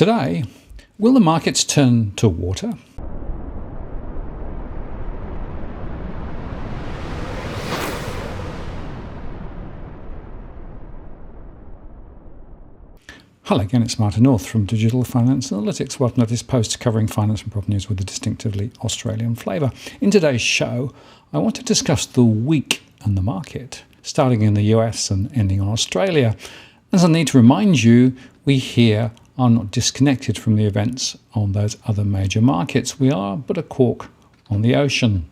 Today, will the markets turn to water? Hello again, it's Martin North from Digital Finance Analytics. Welcome to this post covering finance and property news with a distinctively Australian flavour. In today's show, I want to discuss the week and the market, starting in the US and ending on Australia. As I need to remind you, we here are not disconnected from the events on those other major markets. We are but a cork on the ocean.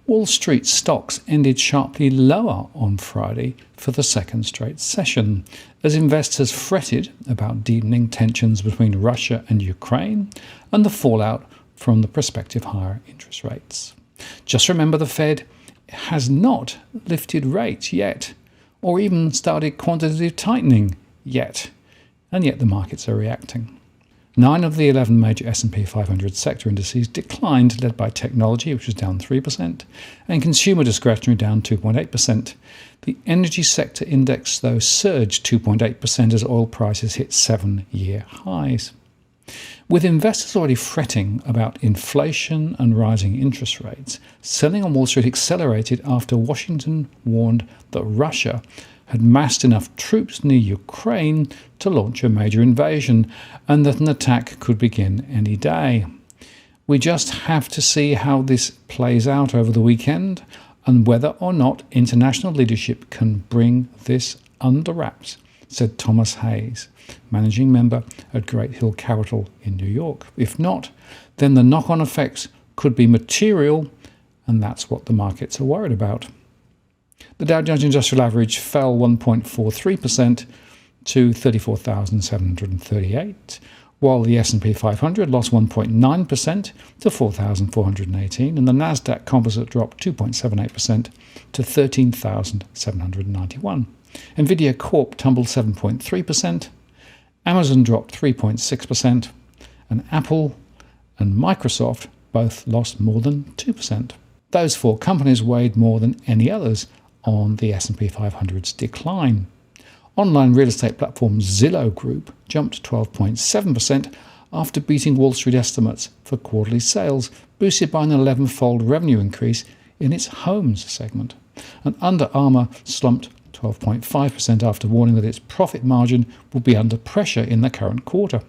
Wall Street stocks ended sharply lower on Friday for the second straight session, as investors fretted about deepening tensions between Russia and Ukraine and the fallout from the prospective higher interest rates. Just remember, the Fed has not lifted rates yet, or even started quantitative tightening yet, and yet the markets are reacting. 9 of the 11 major S&P 500 sector indices declined, led by technology, which was down 3%, and consumer discretionary down 2.8%. The energy sector index, though, surged 2.8% as oil prices hit 7-year highs. With investors already fretting about inflation and rising interest rates, selling on Wall Street accelerated after Washington warned that Russia had massed enough troops near Ukraine to launch a major invasion, and that an attack could begin any day. We just have to see how this plays out over the weekend, and whether or not international leadership can bring this under wraps, said Thomas Hayes, managing member at Great Hill Capital in New York. If not, then the knock-on effects could be material, and that's what the markets are worried about. The Dow Jones Industrial Average fell 1.43% to 34,738, while the S&P 500 lost 1.9% to 4,418, and the Nasdaq Composite dropped 2.78% to 13,791. Nvidia Corp tumbled 7.3%, Amazon dropped 3.6%, and Apple and Microsoft both lost more than 2%. Those four companies weighed more than any others on the S&P 500's decline. Online real estate platform Zillow Group jumped 12.7% after beating Wall Street estimates for quarterly sales, boosted by an 11-fold revenue increase in its homes segment. And Under Armour slumped 12.5% after warning that its profit margin would be under pressure in the current quarter.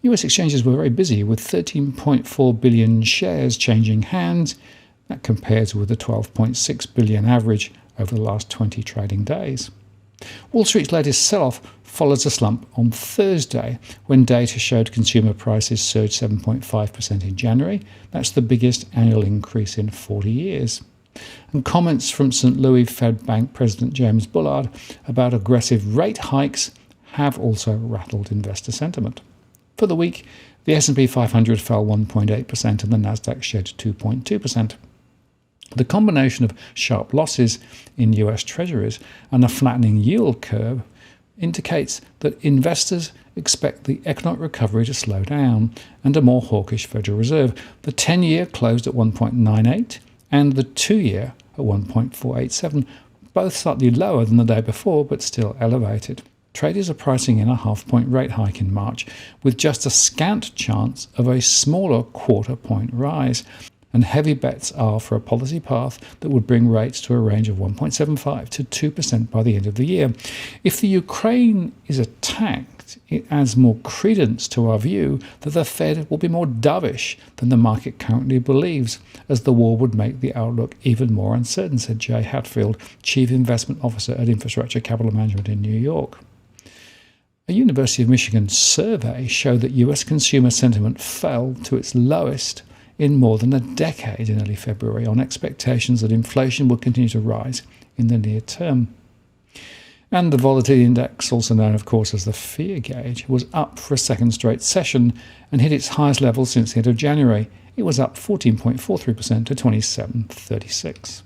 US exchanges were very busy, with 13.4 billion shares changing hands. That compares with the 12.6 billion average over the last 20 trading days. Wall Street's latest sell-off follows a slump on Thursday, when data showed consumer prices surged 7.5% in January. That's the biggest annual increase in 40 years. And comments from St. Louis Fed Bank President James Bullard about aggressive rate hikes have also rattled investor sentiment. For the week, the S&P 500 fell 1.8% and the Nasdaq shed 2.2%. The combination of sharp losses in US Treasuries and a flattening yield curve indicates that investors expect the economic recovery to slow down and a more hawkish Federal Reserve. The 10-year closed at 1.98 and the 2-year at 1.487, both slightly lower than the day before but still elevated. Traders are pricing in a half-point rate hike in March, with just a scant chance of a smaller quarter-point rise. And heavy bets are for a policy path that would bring rates to a range of 1.75 to 2% by the end of the year. If the Ukraine is attacked, it adds more credence to our view that the Fed will be more dovish than the market currently believes, as the war would make the outlook even more uncertain, said Jay Hatfield, Chief Investment Officer at Infrastructure Capital Management in New York. A University of Michigan survey showed that US consumer sentiment fell to its lowest in more than a decade in early February, on expectations that inflation will continue to rise in the near term. And the volatility index, also known of course as the fear gauge, was up for a second straight session and hit its highest level since the end of January. It was up 14.43% to 2736.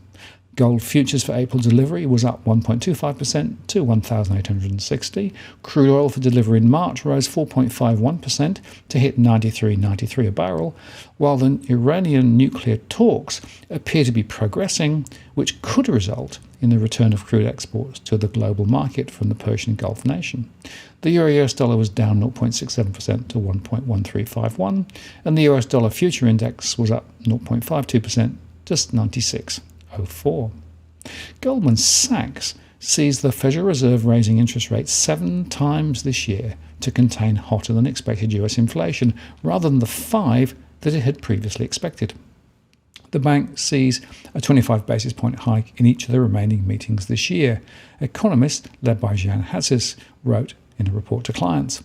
Gold futures for April delivery was up 1.25% to 1,860. Crude oil for delivery in March rose 4.51% to hit 93.93 a barrel, while the Iranian nuclear talks appear to be progressing, which could result in the return of crude exports to the global market from the Persian Gulf nation. The euro-US dollar was down 0.67% to 1.1351, and the US dollar future index was up 0.52% to 96.04. Goldman Sachs sees the Federal Reserve raising interest rates 7 times this year to contain hotter than expected US inflation, rather than the 5 that it had previously expected. The bank sees a 25 basis point hike in each of the remaining meetings this year. Economists, led by Jan Hatzius, wrote in a report to clients.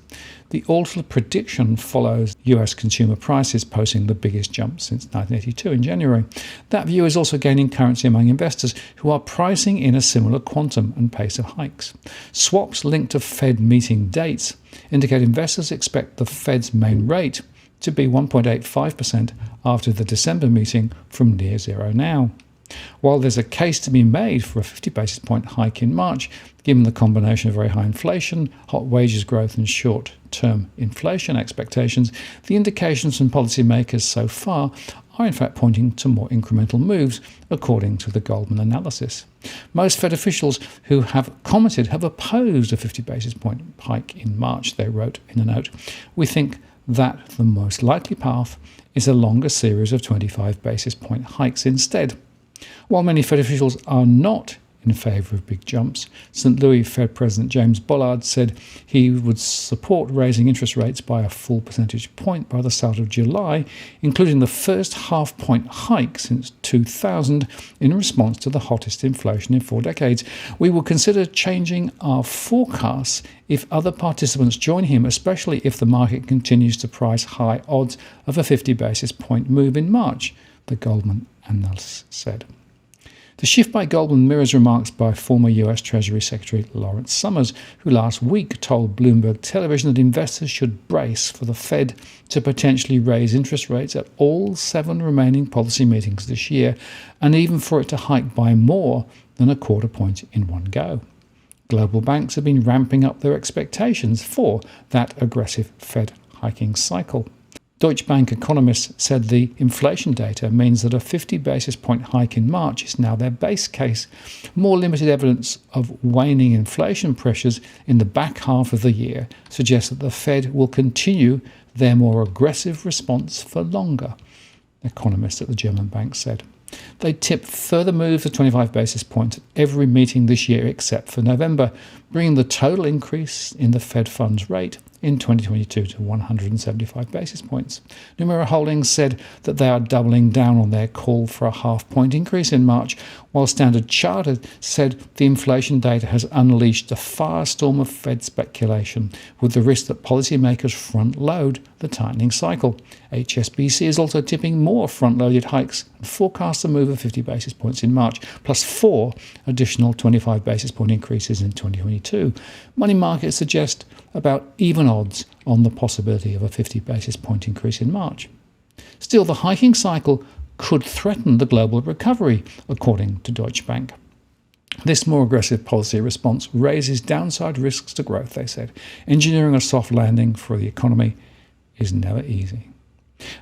The altered prediction follows US consumer prices posting the biggest jump since 1982 in January. That view is also gaining currency among investors who are pricing in a similar quantum and pace of hikes. Swaps linked to Fed meeting dates indicate investors expect the Fed's main rate to be 1.85% after the December meeting from near zero now. While there's a case to be made for a 50 basis point hike in March, given the combination of very high inflation, hot wages growth and short-term inflation expectations, the indications from policymakers so far are in fact pointing to more incremental moves, according to the Goldman analysis. Most Fed officials who have commented have opposed a 50 basis point hike in March, they wrote in a note. We think that the most likely path is a longer series of 25 basis point hikes instead. While many Fed officials are not in favour of big jumps, St. Louis Fed President James Bullard said he would support raising interest rates by a full percentage point by the start of July, including the first half-point hike since 2000 in response to the hottest inflation in 4 decades. We will consider changing our forecasts if other participants join him, especially if the market continues to price high odds of a 50 basis point move in March, the Goldman analyst said. The shift by Goldman mirrors remarks by former US Treasury Secretary Lawrence Summers, who last week told Bloomberg Television that investors should brace for the Fed to potentially raise interest rates at all 7 remaining policy meetings this year, and even for it to hike by more than a quarter point in one go. Global banks have been ramping up their expectations for that aggressive Fed hiking cycle. Deutsche Bank economists said the inflation data means that a 50 basis point hike in March is now their base case. More limited evidence of waning inflation pressures in the back half of the year suggests that the Fed will continue their more aggressive response for longer, economists at the German bank said. They tip further moves of 25 basis points at every meeting this year except for November, bringing the total increase in the Fed funds rate in 2022 to 175 basis points. Nomura Holdings said that they are doubling down on their call for a half-point increase in March, while Standard Chartered said the inflation data has unleashed a firestorm of Fed speculation, with the risk that policymakers front-load the tightening cycle. HSBC is also tipping more front-loaded hikes and forecasts a move of 50 basis points in March, plus 4 additional 25 basis point increases in 2022. Money markets suggest about even odds on the possibility of a 50 basis point increase in March. Still, the hiking cycle could threaten the global recovery, according to Deutsche Bank. This more aggressive policy response raises downside risks to growth, they said. Engineering a soft landing for the economy is never easy.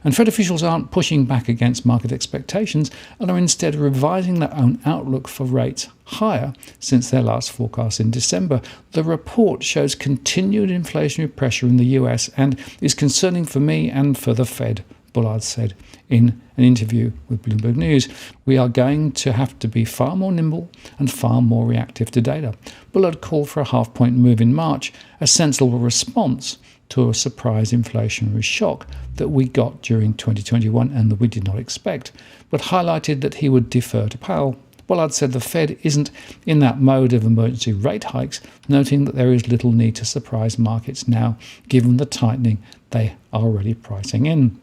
And Fed officials aren't pushing back against market expectations and are instead revising their own outlook for rates higher since their last forecast in December. The report shows continued inflationary pressure in the US and is concerning for me and for the Fed, Bullard said in an interview with Bloomberg News. We are going to have to be far more nimble and far more reactive to data. Bullard called for a half-point move in March, a sensible response to a surprise inflationary shock that we got during 2021 and that we did not expect, but highlighted that he would defer to Powell. Bullard said the Fed isn't in that mode of emergency rate hikes, noting that there is little need to surprise markets now, given the tightening they are already pricing in.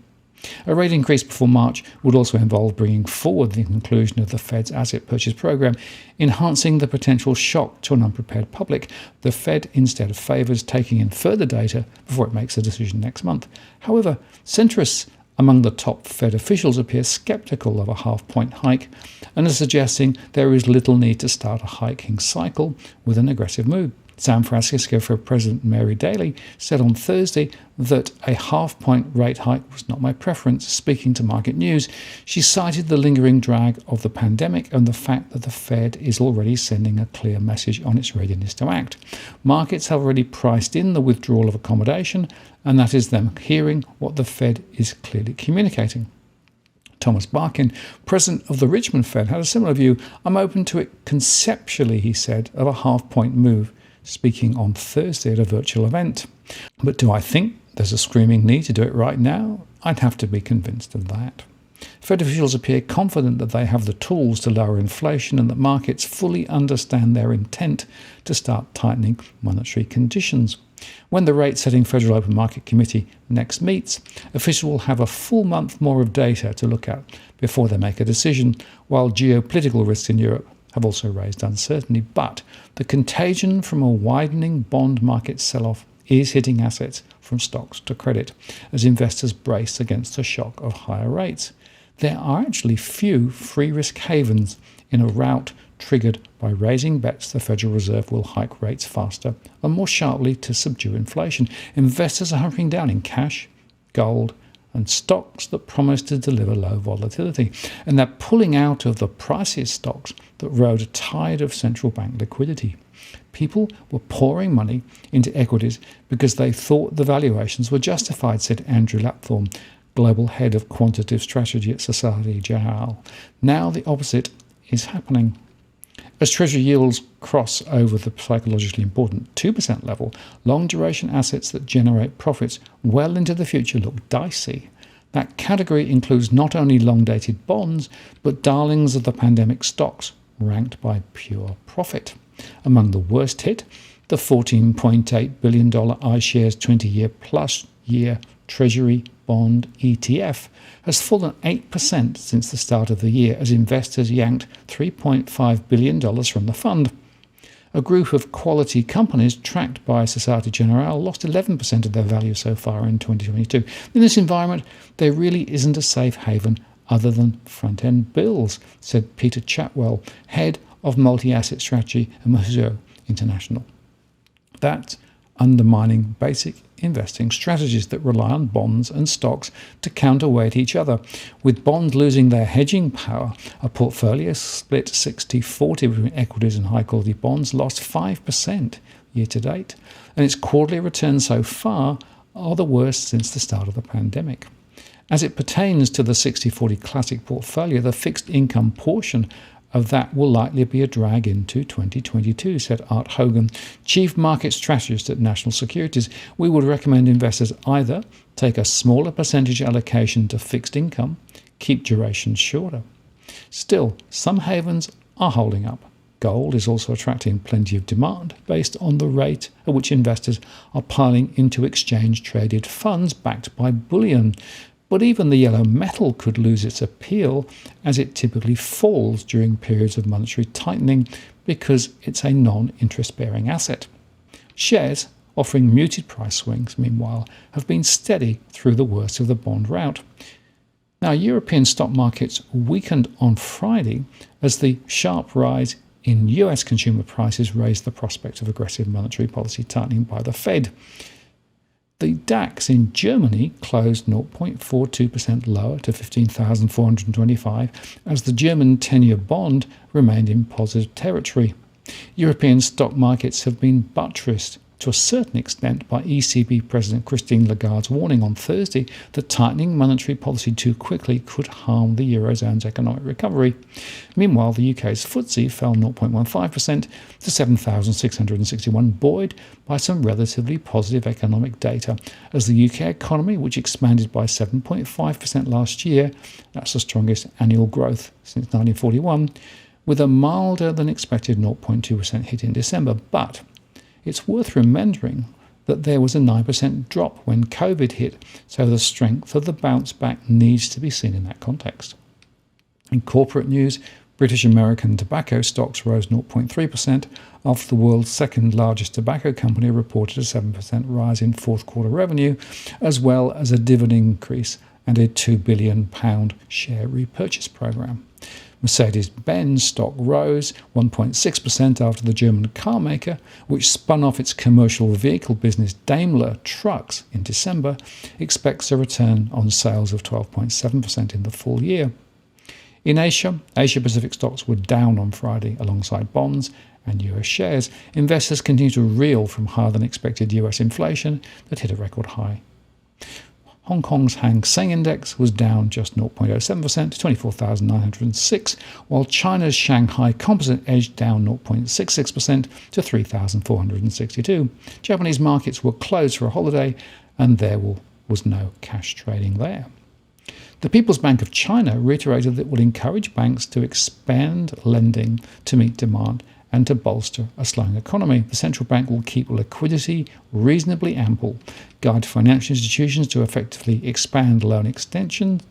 A rate increase before March would also involve bringing forward the conclusion of the Fed's asset purchase program, enhancing the potential shock to an unprepared public. The Fed instead favours taking in further data before it makes a decision next month. However, centrists among the top Fed officials appear sceptical of a half-point hike and are suggesting there is little need to start a hiking cycle with an aggressive move. San Francisco Fed President Mary Daly said on Thursday that a half-point rate hike was not my preference. Speaking to Market News, she cited the lingering drag of the pandemic and the fact that the Fed is already sending a clear message on its readiness to act. Markets have already priced in the withdrawal of accommodation, and that is them hearing what the Fed is clearly communicating. Thomas Barkin, president of the Richmond Fed, had a similar view. I'm open to it conceptually, he said, of a half-point move, speaking on Thursday at a virtual event. But do I think there's a screaming need to do it right now? I'd have to be convinced of that. Fed officials appear confident that they have the tools to lower inflation and that markets fully understand their intent to start tightening monetary conditions. When the rate-setting Federal Open Market Committee next meets, officials will have a full month more of data to look at before they make a decision, while geopolitical risks in Europe have also raised uncertainty. But the contagion from a widening bond market sell-off is hitting assets from stocks to credit as investors brace against the shock of higher rates. There are actually few free risk havens in a rout triggered by raising bets the Federal Reserve will hike rates faster and more sharply to subdue inflation. Investors are hunkering down in cash, gold, and stocks that promise to deliver low volatility. And they're pulling out of the priciest stocks that rode a tide of central bank liquidity. People were pouring money into equities because they thought the valuations were justified, said Andrew Lapthorne, global head of quantitative strategy at Societe Generale. Now the opposite is happening. As Treasury yields cross over the psychologically important 2% level, long-duration assets that generate profits well into the future look dicey. That category includes not only long-dated bonds, but darlings of the pandemic stocks, ranked by pure profit. Among the worst hit, the $14.8 billion iShares 20-year plus year Treasury bond ETF has fallen 8% since the start of the year as investors yanked $3.5 billion from the fund. A group of quality companies tracked by Societe Generale lost 11% of their value so far in 2022. In this environment, there really isn't a safe haven other than front-end bills, said Peter Chatwell, head of multi-asset strategy at Mizuho International. That's undermining basic investing strategies that rely on bonds and stocks to counterweight each other. With bonds losing their hedging power, a portfolio split 60-40 between equities and high-quality bonds lost 5% year to date, and its quarterly returns so far are the worst since the start of the pandemic. As it pertains to the 60-40 classic portfolio, the fixed income portion of that will likely be a drag into 2022, said Art Hogan, Chief Market Strategist at National Securities. We would recommend investors either take a smaller percentage allocation to fixed income, keep durations shorter. Still, some havens are holding up. Gold is also attracting plenty of demand based on the rate at which investors are piling into exchange-traded funds backed by bullion. But even the yellow metal could lose its appeal as it typically falls during periods of monetary tightening because it's a non-interest-bearing asset. Shares offering muted price swings, meanwhile, have been steady through the worst of the bond rout. Now, European stock markets weakened on Friday as the sharp rise in US consumer prices raised the prospect of aggressive monetary policy tightening by the Fed. The DAX in Germany closed 0.42% lower to 15,425 as the German 10-year bond remained in positive territory. European stock markets have been buttressed to a certain extent by ECB President Christine Lagarde's warning on Thursday that tightening monetary policy too quickly could harm the Eurozone's economic recovery. Meanwhile, the UK's FTSE fell 0.15% to 7,661, buoyed by some relatively positive economic data, as the UK economy, which expanded by 7.5% last year, that's the strongest annual growth since 1941, with a milder than expected 0.2% hit in December. But it's worth remembering that there was a 9% drop when COVID hit, so the strength of the bounce back needs to be seen in that context. In corporate news, British American tobacco stocks rose 0.3% after the world's second largest tobacco company reported a 7% rise in fourth quarter revenue, as well as a dividend increase and a £2 billion share repurchase programme. Mercedes-Benz stock rose 1.6% after the German car maker, which spun off its commercial vehicle business Daimler Trucks in December, expects a return on sales of 12.7% in the full year. In Asia-Pacific stocks were down on Friday alongside bonds and US shares. Investors continue to reel from higher-than-expected US inflation that hit a record high. Hong Kong's Hang Seng Index was down just 0.07% to 24,906, while China's Shanghai Composite edged down 0.66% to 3,462. Japanese markets were closed for a holiday, and there was no cash trading there. The People's Bank of China reiterated that it will encourage banks to expand lending to meet demand and to bolster a slowing economy. The central bank will keep liquidity reasonably ample, guide financial institutions to effectively expand loan extension,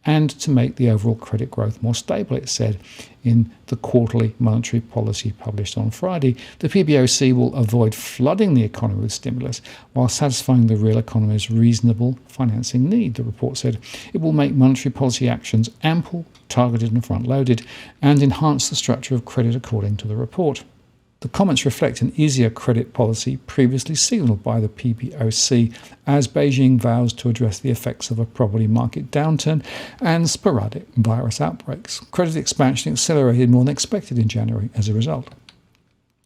and to make the overall credit growth more stable, it said in the quarterly monetary policy published on Friday. The PBOC will avoid flooding the economy with stimulus while satisfying the real economy's reasonable financing need, the report said. It will make monetary policy actions ample, targeted and front-loaded, and enhance the structure of credit according to the report. The comments reflect an easier credit policy previously signalled by the PBOC as Beijing vows to address the effects of a property market downturn and sporadic virus outbreaks. Credit expansion accelerated more than expected in January as a result.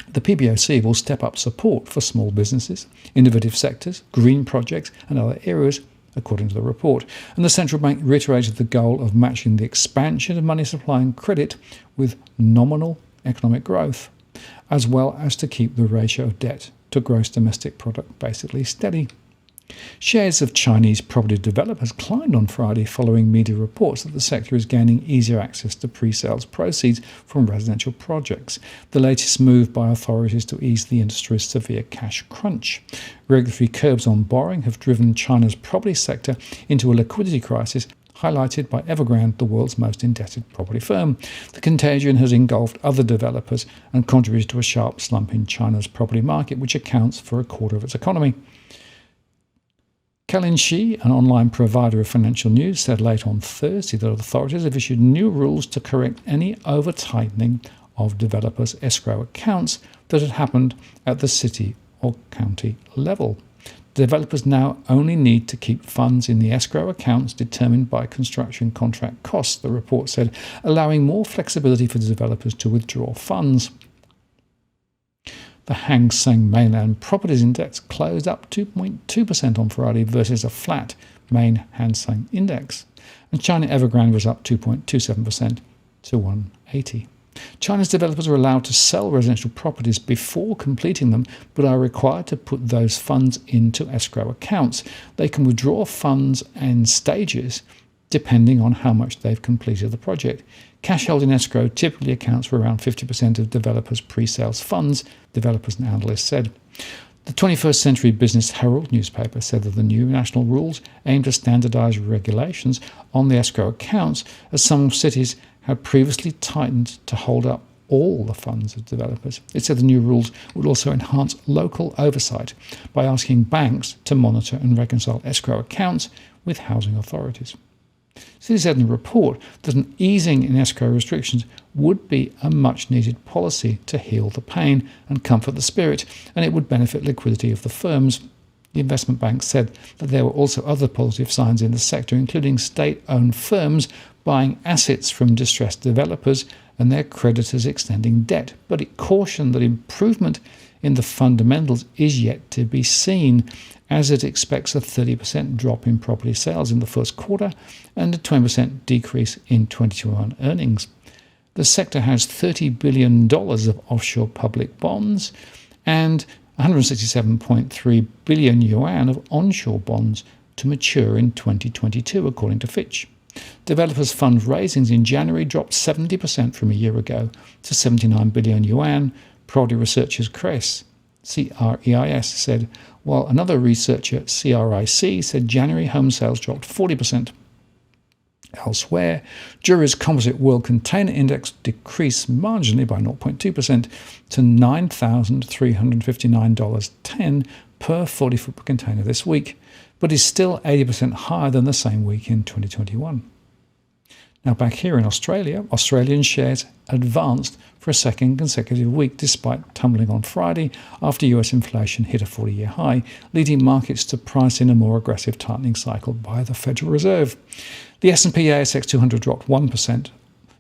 The PBOC will step up support for small businesses, innovative sectors, green projects and other areas, according to the report. And the central bank reiterated the goal of matching the expansion of money supply and credit with nominal economic growth, as well as to keep the ratio of debt to gross domestic product basically steady. Shares of Chinese property developers climbed on Friday following media reports that the sector is gaining easier access to pre-sales proceeds from residential projects, the latest move by authorities to ease the industry's severe cash crunch. Regulatory curbs on borrowing have driven China's property sector into a liquidity crisis, highlighted by Evergrande, the world's most indebted property firm. The contagion has engulfed other developers and contributed to a sharp slump in China's property market, which accounts for a quarter of its economy. Kalin, an online provider of financial news, said late on Thursday that authorities have issued new rules to correct any over-tightening of developers' escrow accounts that had happened at the city or county level. Developers now only need to keep funds in the escrow accounts determined by construction contract costs, the report said, allowing more flexibility for the developers to withdraw funds. The Hang Seng Mainland Properties Index closed up 2.2% on Friday versus a flat main Hang Seng Index. And China Evergrande was up 2.27% to 180. China's developers are allowed to sell residential properties before completing them, but are required to put those funds into escrow accounts. They can withdraw funds in stages depending on how much they've completed the project. Cash held in escrow typically accounts for around 50% of developers' pre-sales funds, developers and analysts said. The 21st Century Business Herald newspaper said that the new national rules aim to standardise regulations on the escrow accounts, as some cities had previously tightened to hold up all the funds of developers. It said the new rules would also enhance local oversight by asking banks to monitor and reconcile escrow accounts with housing authorities. Citi said in the report that an easing in escrow restrictions would be a much-needed policy to heal the pain and comfort the spirit, and it would benefit liquidity of the firms. The investment bank said that there were also other positive signs in the sector, including state-owned firms buying assets from distressed developers and their creditors extending debt, but it cautioned that improvement in the fundamentals is yet to be seen, as it expects a 30% drop in property sales in the first quarter and a 20% decrease in 2021 earnings. The sector has $30 billion of offshore public bonds and 167.3 billion yuan of onshore bonds to mature in 2022, according to Fitch. Developers' fundraisings in January dropped 70% from a year ago to 79 billion yuan, property researchers CREIS said, while another researcher, CRIC, said January home sales dropped 40%. Elsewhere, Drewry's Composite World Container Index decreased marginally by 0.2% to $9,359.10 per 40-foot container this week. but is still 80% higher than the same week in 2021. Now back here in Australia, Australian shares advanced for a second consecutive week despite tumbling on Friday after US inflation hit a 40-year high, leading markets to price in a more aggressive tightening cycle by the Federal Reserve. The S&P ASX 200 dropped 1%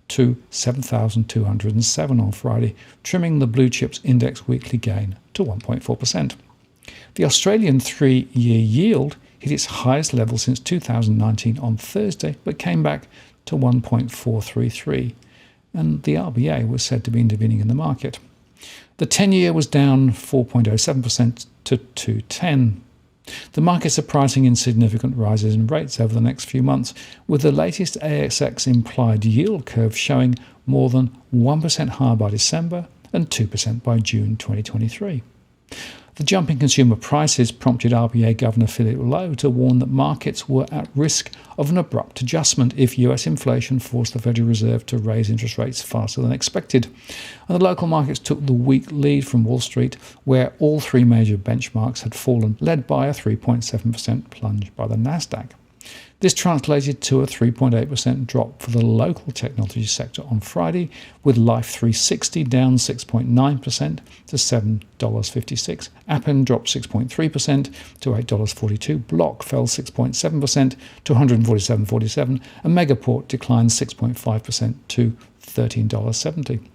to 7,207 on Friday, trimming the blue chips index weekly gain to 1.4%. The Australian 3-year yield hit its highest level since 2019 on Thursday, but came back to 1.433, and the RBA was said to be intervening in the market. The 10-year was down 4.07% to 210. The markets are pricing in significant rises in rates over the next few months, with the latest ASX implied yield curve showing more than 1% higher by December and 2% by June 2023. The jump in consumer prices prompted RBA Governor Philip Lowe to warn that markets were at risk of an abrupt adjustment if US inflation forced the Federal Reserve to raise interest rates faster than expected. And the local markets took the weak lead from Wall Street, where all three major benchmarks had fallen, led by a 3.7% plunge by the Nasdaq. This translated to a 3.8% drop for the local technology sector on Friday, with Life 360 down 6.9% to $7.56. Appen dropped 6.3% to $8.42. Block fell 6.7% to $147.47. And Megaport declined 6.5% to $13.70.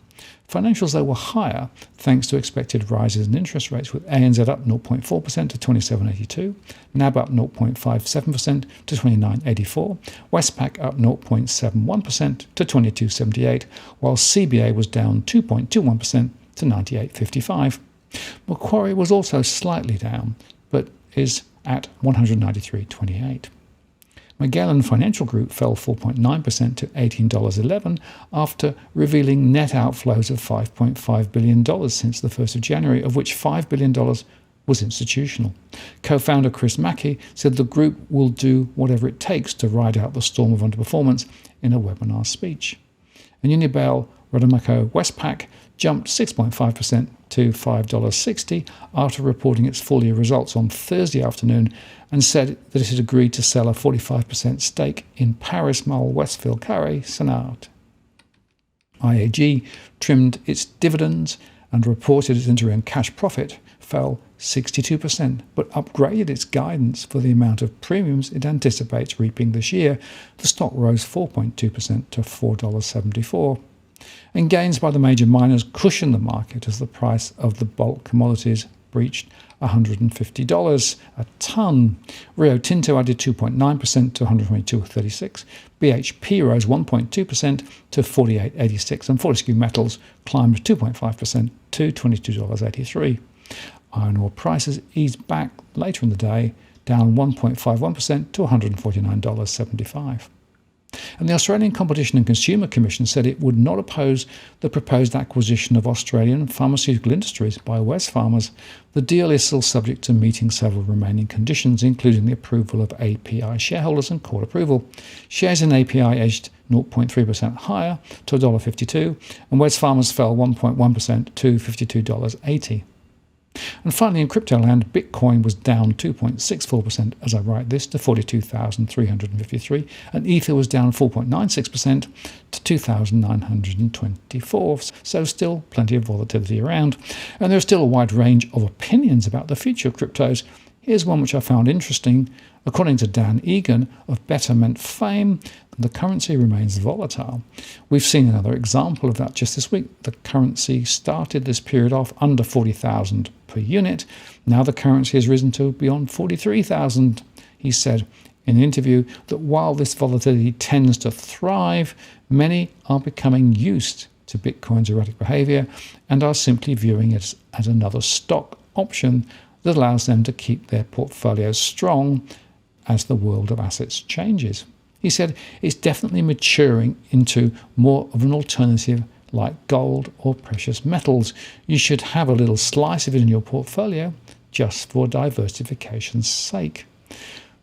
Financials, though, were higher thanks to expected rises in interest rates, with ANZ up 0.4% to 27.82, NAB up 0.57% to 29.84, Westpac up 0.71% to 22.78, while CBA was down 2.21% to 98.55. Macquarie was also slightly down, but is at 193.28. Magellan Financial Group fell 4.9% to $18.11 after revealing net outflows of $5.5 billion since the 1st of January, of which $5 billion was institutional. Co-founder Chris Mackey said the group will do whatever it takes to ride out the storm of underperformance in a webinar speech. And Unibail Rodamco Westpac jumped 6.5% to $5.60 after reporting its full-year results on Thursday afternoon, and said that it had agreed to sell a 45% stake in Paris Mall Westfield Carré Senart. IAG trimmed its dividends and reported its interim cash profit fell 62%, but upgraded its guidance for the amount of premiums it anticipates reaping this year. The stock rose 4.2% to $4.74. And gains by the major miners cushioned the market as the price of the bulk commodities breached $150 a tonne. Rio Tinto added 2.9% to 122.36. BHP rose 1.2% to 48.86, and Fortescue Metals climbed 2.5% to $22.83. Iron ore prices eased back later in the day, down 1.51% to $149.75. And the Australian Competition and Consumer Commission said it would not oppose the proposed acquisition of Australian pharmaceutical industries by Wesfarmers. The deal is still subject to meeting several remaining conditions, including the approval of API shareholders and court approval. Shares in API edged 0.3% higher to $1.52, and Wesfarmers fell 1.1% to $52.80. And finally, in crypto land, Bitcoin was down 2.64% as I write this to 42,353, and Ether was down 4.96% to 2,924. So still plenty of volatility around. And there's still a wide range of opinions about the future of cryptos. Here's one which I found interesting. According to Dan Egan of Betterment fame, the currency remains volatile. We've seen another example of that just this week. The currency started this period off under 40,000 per unit. Now the currency has risen to beyond 43,000. He said in an interview that while this volatility tends to thrive, many are becoming used to Bitcoin's erratic behavior and are simply viewing it as another stock option that allows them to keep their portfolios strong as the world of assets changes. He said it's definitely maturing into more of an alternative like gold or precious metals. You should have a little slice of it in your portfolio just for diversification's sake.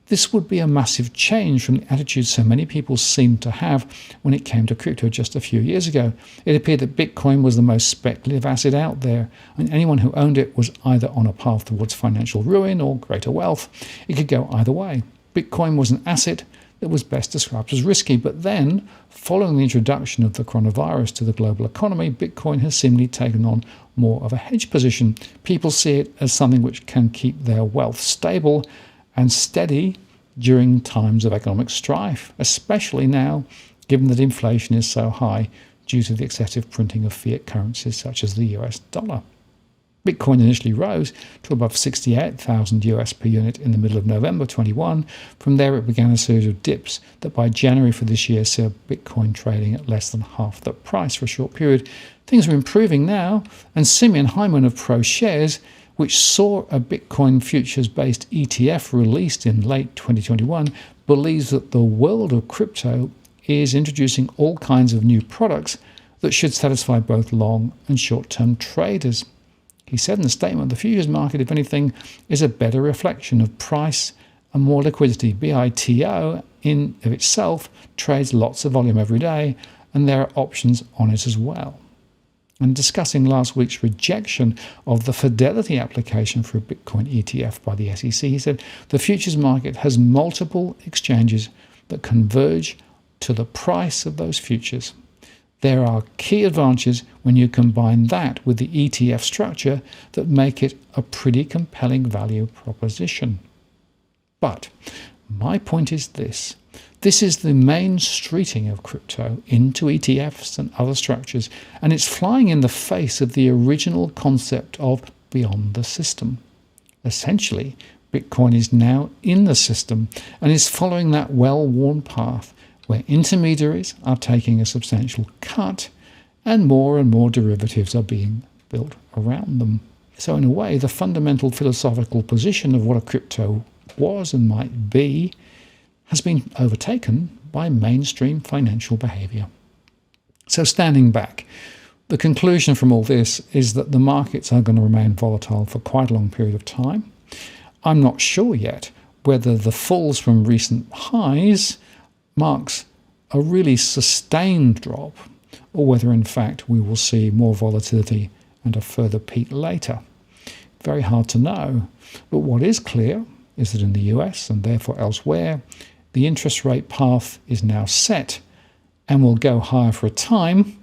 This would be a massive change from the attitude so many people seemed to have when it came to crypto just a few years ago. It appeared that Bitcoin was the most speculative asset out there, and anyone who owned it was either on a path towards financial ruin or greater wealth. It could go either way. Bitcoin was an asset that was best described as risky, but then, following the introduction of the coronavirus to the global economy, Bitcoin has seemingly taken on more of a hedge position. People see it as something which can keep their wealth stable and steady during times of economic strife, especially now, given that inflation is so high due to the excessive printing of fiat currencies such as the US dollar. Bitcoin initially rose to above 68,000 US per unit in the middle of November 21. From there, it began a series of dips that by January for this year saw Bitcoin trading at less than half that price for a short period. Things are improving now, and Simeon Hyman of ProShares, which saw a Bitcoin futures-based ETF released in late 2021, believes that the world of crypto is introducing all kinds of new products that should satisfy both long and short-term traders. He said in the statement, the futures market, if anything, is a better reflection of price and more liquidity. BITO in of itself trades lots of volume every day, and there are options on it as well. And discussing last week's rejection of the Fidelity application for a Bitcoin ETF by the SEC, he said, the futures market has multiple exchanges that converge to the price of those futures. There are key advantages when you combine that with the ETF structure that make it a pretty compelling value proposition. But my point is this. This is the main streeting of crypto into ETFs and other structures, and it's flying in the face of the original concept of beyond the system. Essentially, Bitcoin is now in the system and is following that well-worn path where intermediaries are taking a substantial cut and more derivatives are being built around them. So in a way, the fundamental philosophical position of what a crypto was and might be has been overtaken by mainstream financial behavior. So standing back, the conclusion from all this is that the markets are going to remain volatile for quite a long period of time. I'm not sure yet whether the falls from recent highs marks a really sustained drop, or whether in fact we will see more volatility and a further peak later. Very hard to know, but what is clear is that in the US and therefore elsewhere, the interest rate path is now set and will go higher for a time,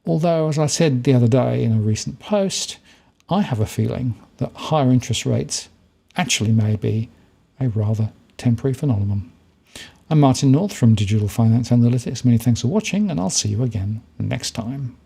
although, as I said the other day in a recent post, I have a feeling that higher interest rates actually may be a rather temporary phenomenon. I'm Martin North from Digital Finance Analytics. Many thanks for watching, and I'll see you again next time.